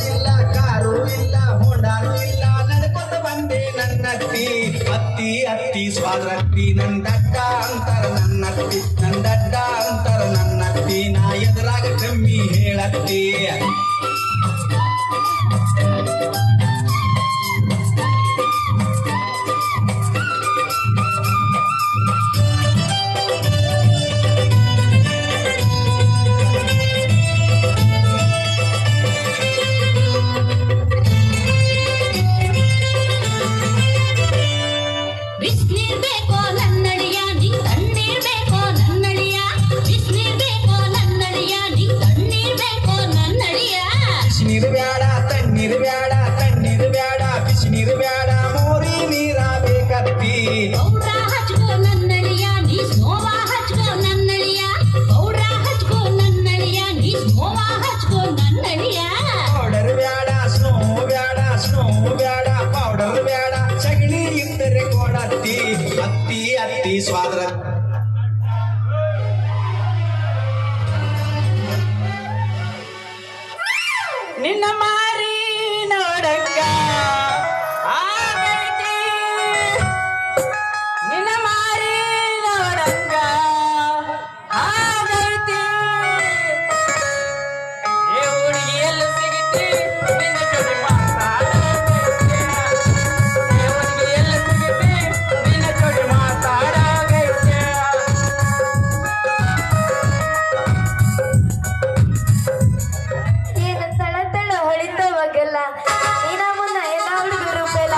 ಇಲ್ಲ ಕಾರು ಇಲ್ಲ ಹೋಂಡಾರು ಇಲ್ಲ ನಡ್ಕೊತ ಬಂದೆ ನನ್ನತ್ತಿ ಅತ್ತಿ ಅತ್ತಿ ಸ್ವಾದ್ರತ್ತಿ ನಂದಡ್ಡ ಅಂತರ ನನ್ನತ್ತಿ ನಂದಡ್ಡ ಅಂತರ ನನ್ನತ್ತಿ ನಾ ಎದುರಾಗ ಕಮ್ಮಿ ಹೇಳತ್ತಿ ನೀರು ಬ್ಯಾಡ ತಣ್ಣೀರು ಬ್ಯಾಡ ತಣ್ಣೀರು ಬ್ಯಾಡ ಬಿಸಿ ನೀರು ಬ್ಯಾಡ ಮೋರಿ ನೀರ ಬೇಕತ್ತಿ ಪೌಡ್ರ ಹಚ್ಕೋ ನನ್ನಳಿಯ ನೀ ಸ್ನೋವ ಹಚ್ಕೋ ನನ್ನಳಿಯ ಪೌಡ್ರ ಹಚ್ಕೋ ನನ್ನಳಿಯ ನೀ ಸ್ನೋವ ಹಚ್ಕೋ ನನ್ನಳಿಯ ಪೌಡರ್ ಬ್ಯಾಡ ಸ್ನೋ ಬ್ಯಾಡ ಸ್ನೋ ಬ್ಯಾಡ ಪೌಡರ್ ಬ್ಯಾಡ ಸಗಣಿ ಇದ್ದರೆ ಕೊಡತ್ತಿ ಅತ್ತಿ ಅತ್ತಿ ಸ್ವಾದ್ರ ನಿನ್ನ ಮಾರಿ ನೋಡಕ್ಕ ಆಗೈತಿ ನಿನ್ನ ಮಾರಿ ನೋಡಕ್ಕ ಆಗೈತಿ ಏ ಹುಡುಗಿ ಎಲ್ಲ ಸಿಗಿತಿ ನಿನ್ನ ಜೊತೆ ಮಾತಾಡಗೈತಿ ಏ ಹುಡುಗಿ ಎಲ್ಲ ಸಿಗಿತಿ ನಿನ್ನ ಜೊತೆ ಮಾತಾಡಗೈತಿ ಏನ ತಳ ತಳ ಹೊಳಿತವಾಗಲ್ಲ ನಿನ್ನ ಮುನ್ನ ಎಲ್ಲ ಹುಡುಗರು ಬೇಲ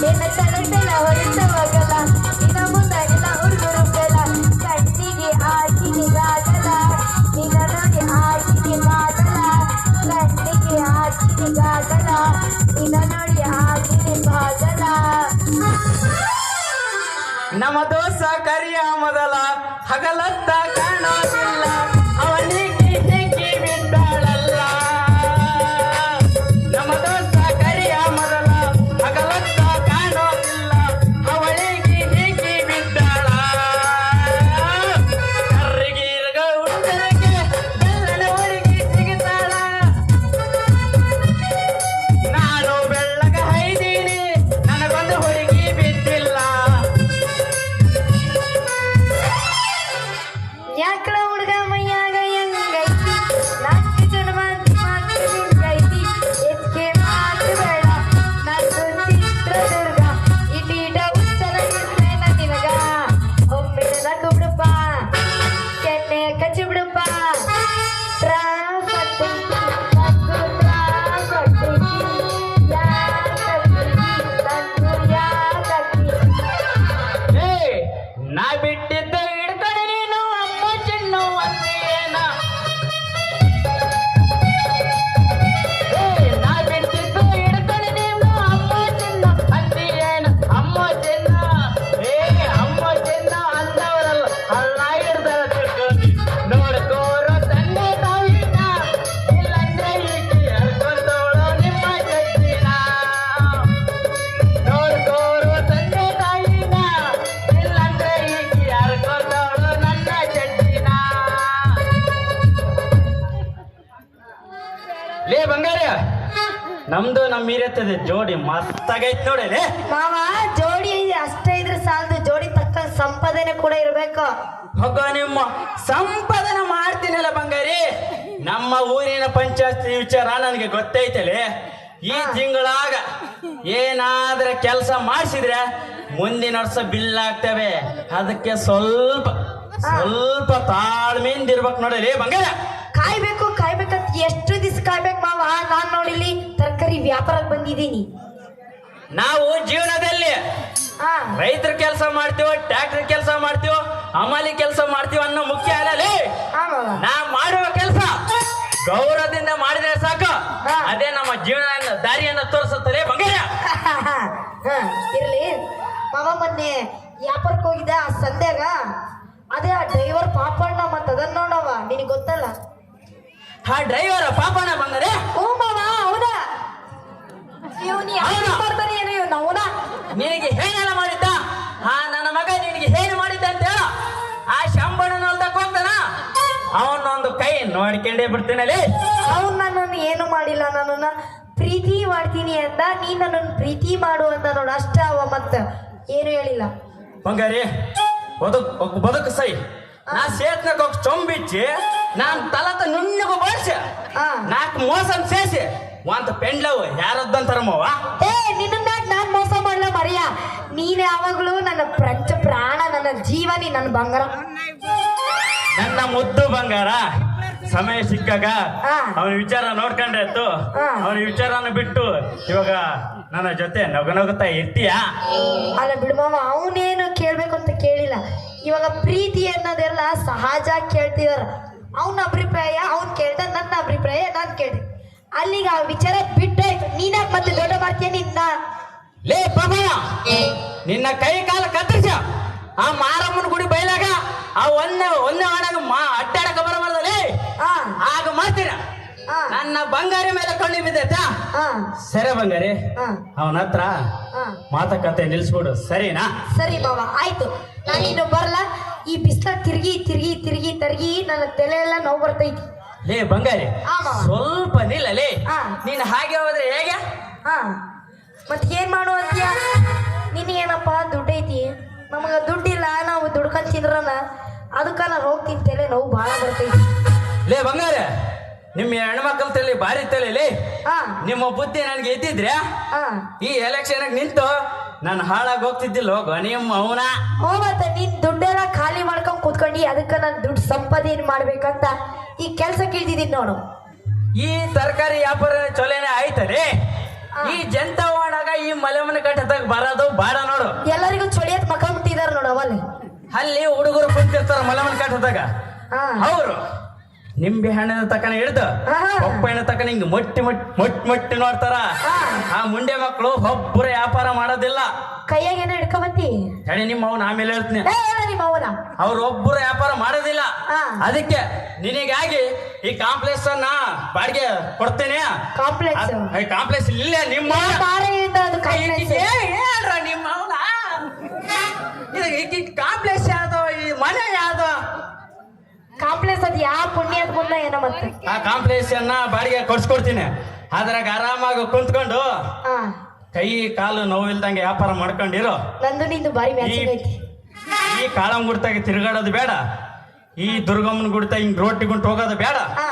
ಏನ ತಳ ತಳ ಹೊಳಿತವಾಗಲ್ಲ ನಿನ್ನ ಮುನ್ನ ಎಲ್ಲ ಹುಡುಗರು ಬೇಲ ಕಣ್ಣಿಗೆ ಆಚಿನಿಗಾಗಲ್ಲ ನಿನ್ನ ನೋಡಿ ಆಚಿನಿಗಾಗಲ್ಲ ಕಣ್ಣಿಗೆ ಆಚಿನಿಗಾಗಲ್ಲ ನಿನ್ನ ನೋಡಿ ಆಚಿನಿಗಾಗಲ್ಲ ನಮ್ಮ ದೋಸ ಕರಿಯ ಮೊದಲ ಹಗಲತ್ತ ಕಾಣೋದಿಲ್ಲ ಅವನಿಗೆ ತೆಗಿ ಬಿದ್ದಾಳಲ್ಲ ನಮ್ಮ ದೋಸ ಕರಿಯ ಮೊದಲ ಹಗಲತ್ತ ಕಾಣೋದಿಲ್ಲ ಅವಳಿಗೆ ಹೇಗೆ ಬಿದ್ದಾಳ ಕರ್ರಿಗೀರ್ಗ ಉತ್ತರಕ್ಕೆ ಬೆಲ್ಲನ ಹುಡುಗಿ ಸಿಗುತ್ತಾಳ ನಾನು ಬೆಳ್ಳಗ ಹೈದೀನಿ ನನಗೊಂದು ಹುಡುಗಿ ಬಿದ್ದಿಲ್ಲ ಯಾಕಳ ಹುಡುಗ ಮೈಯಾಗ ಹೆಂಗೈತಿ ನಾಲ್ಕು ಜನ ಮಂದಿ ಮಾತು ನಿಂಗೈತಿ ಹೆಚ್ಚಿಗೆ ಮಾತು ಬೇಡ ನಂದು ಚಿತ್ರದುರ್ಗ ಇಡೀಡ ಉತ್ತರ ಇರ್ತೇನ ನಿನಗ ಒಮ್ಮೆ ನಗು ಬಿಡಪ್ಪ ಕೆನ್ನೆ ಕಚ್ಚಿ ಬಿಡಪ್ಪ ಏ ನಾ ಬಿಟ್ಟಿದ್ದ ಹಿಡ್ಕಡೆ ನೀನು ಅಮ್ಮ ಚಿನ್ನು ಅಂದೇನ ಏ ನಾ ಬಿಟ್ಟಿದ್ದು ಹಿಡ್ಕಡೆ ನೀನು ಅಮ್ಮ ಚಿನ್ನು ಅಂದೇನ ಅಮ್ಮ ಚಿನ್ನ ಏ ಅಮ್ಮ ಚಿನ್ನ ಅಂದವರಲ್ಲ ಅಲ್ಲ ಹಿಡ್ದರ ತಿಳ್ಕೊಂಡು ನೋಡ್ಕೋರು ತಂದೆ ತಾಯಿನ ಇಲ್ಲಂದ್ರೆ ಈಕೆ ಹರ್ಕೊಂಡವಳು ನಿಮ್ಮ ಜಡ್ಡಿನ ನೋಡ್ಕೋರು ತಂದೆ ತಾಯಿನ ಇಲ್ಲಂದ್ರೆ ಈಕೆ ಹರ್ಕೊಂಡವಳು ನನ್ನ ಜಡ್ಡಿನ ಲೇ ಬಂಗಾರ ನಮ್ದು ನಮ್ಮ ಮೀರೆತ್ತದೆ ಜೋಡಿ ಮಸ್ತಾಗೈತ್ ನೋಡಿ ಲೇ ಮಾವ ಜೋಡಿ ಅಷ್ಟೇ ಇದ್ರೆ ಸಾಲದು ಜೋಡಿ ತಕ್ಕ ಸಂಪಾದನೆ ಕೂಡ ಇರ್ಬೇಕು ಹೋಗ ನಿಮ್ಮ ಸಂಪಾದನೆ ಮಾಡ್ತೀನಲ್ಲ ಬಂಗಾರಿ ನಮ್ಮ ಊರಿನ ಪಂಚಾಯತಿ ವಿಚಾರ ನನಗೆ ಗೊತ್ತೈತಲೆ ಈ ತಿಂಗಳಾಗ ಏನಾದ್ರೆ ಕೆಲಸ ಮಾಡಿಸಿದ್ರೆ ಮುಂದಿನ ವರ್ಷ ಬಿಲ್ ಆಗ್ತವೆ ಅದಕ್ಕೆ ಸ್ವಲ್ಪ ಸ್ವಲ್ಪ ತಾಳ್ಮೆಯಿಂದ ಇರ್ಬೇಕು ನೋಡಲಿ ಬಂಗಾರ ಕಾಯ್ಬೇಕು ಕಾಯ್ಬೇಕಂತ ಎಷ್ಟು ದಿವಸ ಕಾಯ್ಬೇಕು ಮಾವ ನಾನ್ ನೋಡಿಲಿ ತರಕಾರಿ ವ್ಯಾಪಾರಕ್ಕೆ ಬಂದಿದ್ದೀನಿ ನಾವು ಜೀವನದಲ್ಲಿ ಹಾ ರೈತರ ಕೆಲಸ ಮಾಡ್ತೀವೋ ಟ್ರ್ಯಾಕ್ಟರ್ ಕೆಲಸ ಮಾಡ್ತೀವೋ ಅಮಲಿ ಕೆಲಸ ಮಾಡ್ತೀವೋ ಅನ್ನೋ ಮುಖ್ಯ ಅಲ್ಲಲೇ ಹಾ ಮಾವ ನಾ ಮಾಡುವ ಕೆಲಸ ಗೌರವದಿಂದ ಮಾಡಿದ್ರೆ ಸಾಕು ಹಾ. ಅದೇ ನಮ್ಮ ಜೀವನ ದಾರಿಯನ್ನು ತೋರಿಸುತ್ತದೆ ಬಂಗಾರ ಹಾ ಇರ್ಲಿ ಮಾವ ಮೊನ್ನೆ ವ್ಯಾಪಾರಕ್ಕೆ ಹೋಗಿದ್ದೆ ಆ ಸಂಧ್ಯಾಗ ಅದೇ ಆ ಡ್ರೈವರ್ ಪಾಪಣ್ಣ ಮತ್ತ ಅದನ್ನ ನೋಡವ ನಿನಗೆ ಗೊತ್ತಲ್ಲ ಆ ಡ್ರೈವರ್ ಪಾಪಣ್ಣ ಬಂದರೆ ಓ ಮಾವ ಹೌದಾ ಇವನು ಹೌದಾ? ಬರ್ತಾನೆ ಏನೋ ಇವನು ಅವನ ನಿನಗೆ ಏನೆಲ್ಲ ಮಾಡಿದ್ದ ಆ ನನ್ನ ಮಗ ನಿನಗೆ ಏನು ಮಾಡಿದ್ದ ಅಂತ ಹೇಳ ಆ ಶಂಬಣ್ಣನ ಹೊಲ್ದಕ್ಕೆ ಹೋಗ್ತಾನ ಅವನೊಂದು ಕೈ ನೋಡ್ಕೊಂಡೇ ಬಿಡ್ತೀನಲ್ಲಿ ಅವ್ನು ನನ್ನನ್ನು ಏನು ಮಾಡಿಲ್ಲ ನನ್ನನ್ನ ಅಂದ ನೀ ನನ್ನನ್ನು ಪ್ರೀತಿ ಮಾಡು ಅಂದ ನೋಡು ಅಷ್ಟ ಅವ ಮತ್ತ ಏನು ಹೇಳಿಲ್ಲ. ಬಂಗಾರಿ ಬದುಕು ಸೈ ನಾ ಸೇತ್ನಾಗ ಹೋಗಿ ಚೊಂಬಿಚ್ಚಿ ನಾನ್ ತಲತ ನುಣ್ಣಗ ಬಳಸಿ ಹಾ. 4 ಮೋಸನ್ ಸೇಸಿ ಒಂತ ಪೆಂಡ್ಲವ್ ಯಾರದ್ದಂತಾರಮ್ಮವ ಏ ನಿನ್ನ ನಾನ್ ಮೋಸ ಮಾಡಲ ಮರಿಯ. ನೀನ್ ಯಾವಾಗ್ಲೂ ನನ್ನ ಪ್ರಪಂಚ ಪ್ರಾಣ ನನ್ನ ಜೀವ ನೀ ನನ್ನ ಬಂಗಾರ. ನನ್ನ ಮುದ್ದು ಬಂಗಾರ ಸಮಯ ಸಿಕ್ಕಾಗ ಹಾ. ಅವನ ವಿಚಾರ ನೋಡ್ಕೊಂಡ್ರೆ ಆಯ್ತು. ಹಾ. ಅವನ ವಿಚಾರನ ಬಿಟ್ಟು ಇವಾಗ ನನ್ನ ಜೊತೆ ನಗುತ್ತಾ ಇರ್ತೀಯ. ಅಲ್ಲ ಬಿಡು ಮಾವ, ಅವನೇನು ಕೇಳ್ಬೇಕು ಅಂತ ಕೇಳಿಲ್ಲ. ಇವಾಗ ಪ್ರೀತಿ ಅನ್ನೋದೆಲ್ಲ ಸಹಜ ಕೇಳ್ತಿದಾರ. ಅವನ ಅಭಿಪ್ರಾಯ ಅವ್ನ್ ಕೇಳ್ದ, ನನ್ನ ಅಭಿಪ್ರಾಯ ನಾನ್ ಕೇಳ್ದೆ. ಅಲ್ಲಿಗೆ ಆ ವಿಚಾರ ಬಿಟ್ಟಾಯ್ತು. ನೀನಾಗ ಮತ್ತೆ ದೊಡ್ಡ ಮಾಡ್ತೀಯ ನಿನ್ನ. ಲೇ ಪ್ರಭಾವ ನಿನ್ನ ಕೈ ಕಾಲ ಕತ್ತರಿಸ ಆ ಮಾರಮ್ಮನ ಗುಡಿ ಬೈಲಾಗ ಆ ಒಂದೇ ಒಣಗ ಅಡ್ಡಾಡಕ ಬರಬಾರ್ದಲೇ. ಹಾ ಆಗ ಮಾಡ್ತೀರ ಹಾ ನನ್ನ ಬಂಗಾರಿ ಮೇಲೆ ಕಣ್ಣಿ ಬಿದ್ದೈತಾ. ಹಾ ಸರಿ ಬಂಗಾರಿ ಹಾ ಅವನ ಹತ್ರ ಹಾ ಮಾತುಕತೆ ನಿಲ್ಸ್ಬಿಡು ಸರಿನಾ. ಸರಿ ಮಾವ ಆಯ್ತು. ನಾನಿನ್ನು ಬರಲ್ಲ. ಈ ಬಿಸ್ಲ ತಿರ್ಗಿ ತಿರ್ಗಿ ತಿರ್ಗಿ ತರ್ಗಿ ನನ್ನ ತಲೆ ಎಲ್ಲ ನೋವು ಬರ್ತೈತಿ. ಲೇ ಬಂಗಾರಿ ಹಾ, ಮಾವ. ಸ್ವಲ್ಪ ನಿಲ್ಲಲೇ. ಹಾ. ನೀನ್ ಹಾಗೆ ಹೋದ್ರೆ ಹೇಗೆ? ಹಾ ಮತ್ ಏನ್ ಮಾಡು ಅಂತೀಯ? ನಿನಗೇನಪ್ಪ ದುಡ್ಡೈತಿ, ನಮಗ ದುಡ್ಡಿಲ್ಲ, ನಾವು ದುಡ್ಕೊಂಡ್ ತಿಂದ್ರನ ಅದಕ್ಕ ನಾನು ಹೋಗ್ತೀನಿ, ತಲೆ ನೋವು ಭಾಳ ಬರ್ತೈತಿ. ಲೇ ಬಂಗಾರ ನಿಮ್ಮ ಹೆಣ್ಮಕ್ಳ ತಲೆ ಭಾರಿ ತಲೆ ಲೇ. ಹಾ ನಿಮ್ಮ ಬುದ್ಧಿ ನನ್ಗೆ ಎದ್ದಿದ್ರೆ ಹಾ ಈ ಎಲೆಕ್ಷನ್ ನಿಂತು ನಾನು ಹಾಳಾಗಿ ಹೋಗ್ತಿದ್ದಿಲ್ಲ. ನಿಮ್ಮ ಅವನ ಮತ್ತೆ ನೀನ್ ದುಡ್ಡೆಲ್ಲ ಖಾಲಿ ಮಾಡ್ಕೊಂಡ್ ಕೂತ್ಕೊಂಡಿ. ಅದಕ್ಕ ನಾನು ದುಡ್ಡು ಸಂಪಾದನೆ ಮಾಡ್ಬೇಕಂತ ಈ ಕೆಲ್ಸ ಕೇಳ್ತಿದ್ದೀನಿ ನೋಡು. ಈ ತರಕಾರಿ ವ್ಯಾಪಾರ ಚೊಲೆನೆ ಆಯ್ತಲೇ. ಈ ಜನತಾ ವಾರ್ಡಾಗ ಈ ಮಲೆಮನೆ ಕಟ್ಟದಾಗ ಬರೋದು ಬಾಡ ನೋಡು. ಎಲ್ಲರಿಗೂ ಚೊಳಿಯತ್ ಮಕ್ಕ ಮುಟ್ಟಿದಾರ ನೋಡು ಅವಲ್ಲಿ. ಅಲ್ಲಿ ಹುಡುಗರು ಕುಂತಿರ್ತಾರ ಮಲೆಮನೆ ಕಟ್ಟದಾಗ. ಹಾ ಅವರು ನಿಂಬೆ ಹಣ್ಣಿನ ತಕನ ಹಿಡ್ದು ಆಹಾ. ಪಪ್ಪಣ್ಣ ತಕನ ಹಿಂಗ್ ಮೊಟ್ಟಿ ನೋಡ್ತಾರ. ಹಾ. ಆ ಮುಂಡೆ ಮಕ್ಕಳು ಒಬ್ಬರ ವ್ಯಾಪಾರ ಮಾಡೋದಿಲ್ಲ. ಕೈಯಾಗ ಏನೋ ಹಿಡ್ಕೊಂಬತ್ತಿ. ಹೇಳಿ ನಿಮ್ಮ ಅವನ ಆಮೇಲೆ ಹೇಳ್ತೀನಿ. ನಿಮ್ಮ ಅವನ ಅವ್ರ ಒಬ್ಬರು ವ್ಯಾಪಾರ ಮಾಡೋದಿಲ್ಲ. ಹಾ. ಅದಕ್ಕೆ ನಿನಗಾಗಿ ಈ ಕಾಂಪ್ಲೆಕ್ಸ್ ಅನ್ನ ಬಾಡಿಗೆ ಕೊಡ್ತೇನೆ. ಕಾಂಪ್ಲೆಕ್ಸ್ ಕಾಂಪ್ಲೆಕ್ಸ್ ಇಲ್ಲ ನಿಮ್ಮ ಬಾರೆ ಇದೆ ಅದು ಕಾಂಪ್ಲೆಕ್ಸ್. ಹೇಳ್ರ ನಿಮ್ಮ ಅವನ ಕಾಂಪ್ಲೆಕ್ಸ್ ಯಾವ್ದು ಈ ಮನೆ ಯಾವ್ದು? ಕಾಂಪ್ಲೆಕ್ಸ್ ಅದು ಯಾವ ಪುಣ್ಯದ ಮುಂದ ಏನೋ ಮತ್ತೆ. ಆ ಕಾಂಪ್ಲೆಕ್ಸ್ ಅನ್ನ ಬಾಡಿಗೆ ಕೊಡ್ಸ್ಕೊಡ್ತೀನಿ. ಅದ್ರಾಗ ಆರಾಮಾಗಿ ಕುಂತ್ಕೊಂಡು ಹಾ ಕೈ ಕಾಲು ನೋವಿಲ್ದಂಗೆ ವ್ಯಾಪಾರ ಮಾಡ್ಕೊಂಡಿರೋ. ನಂದು ನಿಂದು ಬಾರಿ ಮ್ಯಾಚಿಂಗ್ ಐತಿ. ಈ ಕಾಳಂ ಗುಡ್ತಾಗ ತಿರುಗಾಡೋದು ಬೇಡ. ಈ ದುರ್ಗಮ್ಮನ ಗುಡ್ತ ಹಿಂಗ್ ರೋಟಿ ಗುಂಟು ಹೋಗೋದು ಬೇಡ. ಹಾ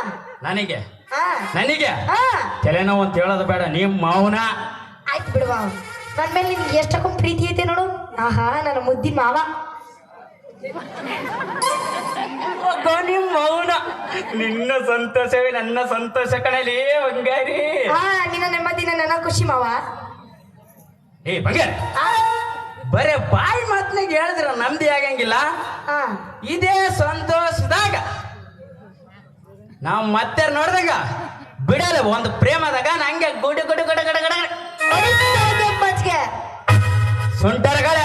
ನನಗೆ ಹಾ ನನಗೆ ಹಾ ತಲೆನೋವು ಅಂತ ಹೇಳೋದು ಬೇಡ. ನಿಮ್ಮ ಮೌನ ಆಯ್ತು ಬಿಡುವ. ನನ್ನ ಮೇಲೆ ನಿನ್ಗೆ ಎಷ್ಟಕ್ಕೊಂದು ಪ್ರೀತಿ ಐತೆ ನೋಡು. ಆಹಾ ನನ್ನ ಮುದ್ದಿನ ಮಾವ. ನಿಮ್ಮ ಮೌನ ನಿನ್ನ ಸಂತೋಷವೇ ನನ್ನ ಸಂತೋಷ ಕಣಲೇ ಬಂಗಾರಿ. ಹಾ ನಿನ್ನ ನೆಮ್ಮದಿನ ನನ್ನ ಖುಷಿ ಮಾವ. ಏ ಬಂಗಾರಿ ಹಾ ಬರೇ ಬಾಯಿ ಮಾತನಾಗ ಹೇಳಿದ್ರ ನಮ್ದಿ ಆಗಂಗಿಲ್ಲ. ಹಾ ಇದೇ ಸಂತೋಷದಾಗ ನಾವು ಮತ್ತೆ ನೋಡಿದಾಗ ಬಿಡಲ್ಲ ಒಂದು ಪ್ರೇಮದಾಗ ನಂಗೆ ಗುಡು ಗುಡು ಗುಡು ಗುಡು ಗುಡು ಮಜ್ಗೆ ಸುಂಟರಗಳ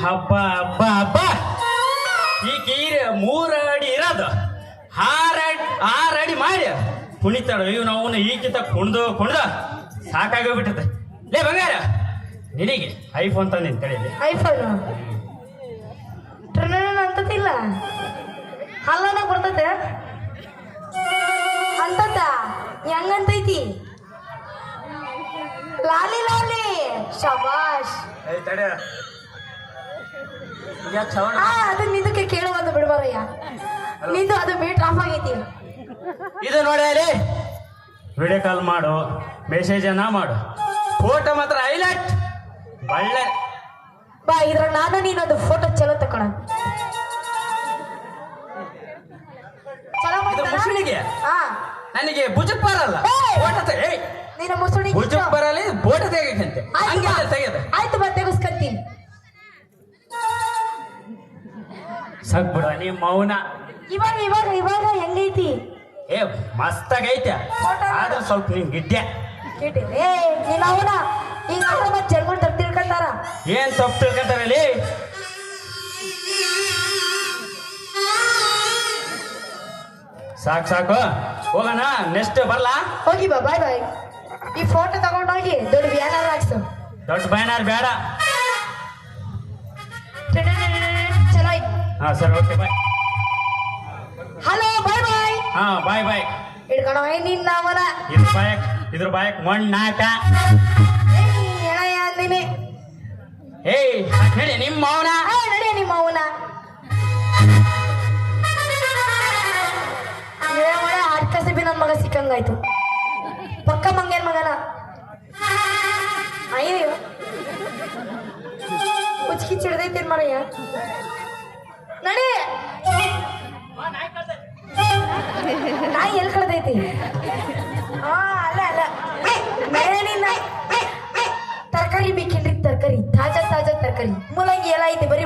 ಹಬ್ಬ ಹಬ್ಬ ಹಬ್ಬ ಈಗ 3 ಅಡಿ ಇರೋದು 6 ಅಡಿ ಮಾಡಿ ಕುಣಿತಾಳ ಇವ್ ನಾವು ಈಗಿಂತ ಕುಣ್ದು ಸಾಕಾಗೋಗ್ಬಿಟ್ಟದೆ. ಲೇ ಬಂಗಾರ ನಿನಗೆ ಐಫೋನ್ ತಂದಿನಿ ತಡೀಲಿ. ಐಫೋನ್ ಅಂತದಿಲ್ಲ ಅಲ್ಲನ ಬರ್ತತೆ ಅಂತದ ಹೆಂಗಂತೈತಿ ಲಾಲಿ ಲಾಲಿ ಶಬಾಷ್. ತಡ ಅದು ನಿಂದಕ್ಕೆ ಕೇಳುವಂತ ಬಿಡ್ಬಾರಯ್ಯ ನಿಂದು ಅದು ಮೀಟರ್ ಆಫ್ ಆಗೈತಿ. ಇದು ನೋಡಿ ಅಲ್ಲಿ ವಿಡಿಯೋ ಕಾಲ್ ಮಾಡು, ಮೆಸೇಜ್ ಅನ್ನ ಮಾಡು, ಫೋಟೋ ಮಾತ್ರ ಹೈಲೈಟ್ ಒಳ್ಳೆ ಬಾ ಇದ್ರ ನಾನು ನೀನೊಂದು ಫೋಟೋ ಚಲೋ ತಕೊಳ ಚಲೋ ಇದು ಮುಸುಳಿಗೆ ಹಾ ನನಗೆ ಭುಜಕ್ ಬರಲ್ಲ ಫೋಟೋ ತೆಗೆ ನೀನ ಮುಸುಳಿ ಭುಜಕ್ ಬರಲ್ಲ ಫೋಟೋ ತೆಗಂತೆ ಹಂಗೆ ತೆಗೆದ ಆಯ್ತು ಬಾ ತೆಗಿಸ್ಕಂತೀನಿ. ಸಕ್ ಬಿಡ ನೀ ಮೌನ ಇವಾಗ ಇವಾಗ ಇವಾಗ ಹೆಂಗೈತಿ ಏ ಮಸ್ತಾಗೈತೆ ಆದ್ರೆ ಸ್ವಲ್ಪ ನೀನ್ ಗಿಡ್ಡೆ ಕೇಟಿ ಏ ನೀನ್ ಅವನ ಈಗ ಮತ್ತೆ ಜನ್ಮನ್ ತಪ್ಪು ತಿಳ್ಕೊಂತಾರ. ಏನ್ ತಪ್ಪು ತಿಳ್ಕೊಂತಾರಲ್ಲಿ ಸಾಕು ಹೋಗೋಣ ನೆಕ್ಸ್ಟ್ ಬರ್ಲಾ. ಹೋಗಿ ಬಾ ಬಾಯ್ ಬಾಯ್. ಈ ಫೋಟೋ ತಗೊಂಡೋಗಿ ದೊಡ್ಡ ಬ್ಯಾನರ್ ಹಾಕ್ಸು. ದೊಡ್ಡ ಬ್ಯಾನರ್ ಬೇಡ. ಚಲೋ ಐತಿ. ಹಾ ಸರಿ ಓಕೆ ಬಾಯ್. ಹಲೋ ಬಾಯ್ ಬಾಯ್. ಹಾ ಬಾಯ್ ಬಾಯ್. ಹಿಡ್ಕೊಂಡು ನಿನ್ನ ಅವನ ಇದ್ರ ಬಾಯಕ್ ಮಣ್ಣಾಕ ಹೇಳಯ್ಯ ಅಂದಿನಿ. ಏಯ್ ನಡಿ ನಿಮ್ಮ ಅವನ ನಡಿಯ ನಿಮ್ಮ ಅವನ ಆಡ್ಕಸಿಬಿ ನನ್ನ ಮಗ ಸಿಕ್ಕಂಗಾಯ್ತು. ಪಕ್ಕ ಮಂಗೇನ್ ಮಗನ ಅಯ್ಯೋ ಉಚ್ಕಿ ಚಿಡ್ದೈತಿ ಮರಯ್ಯ ನಡಿ. ನಾಯಿ ಎಲ್ಲಿ ಕಳ್ದೈತಿ? ಹಾ ಅಲ್ಲ ಅಲ್ಲ ಮೇಲಿನ ತರಕಾರಿ ಬೇಕೇನ್ರಿ? ತರಕಾರಿ ತಾಜಾ ತರಕಾರಿ ಮೂಲಂಗಿ ಎಲ್ಲ ಐತಿ. ಬರೀ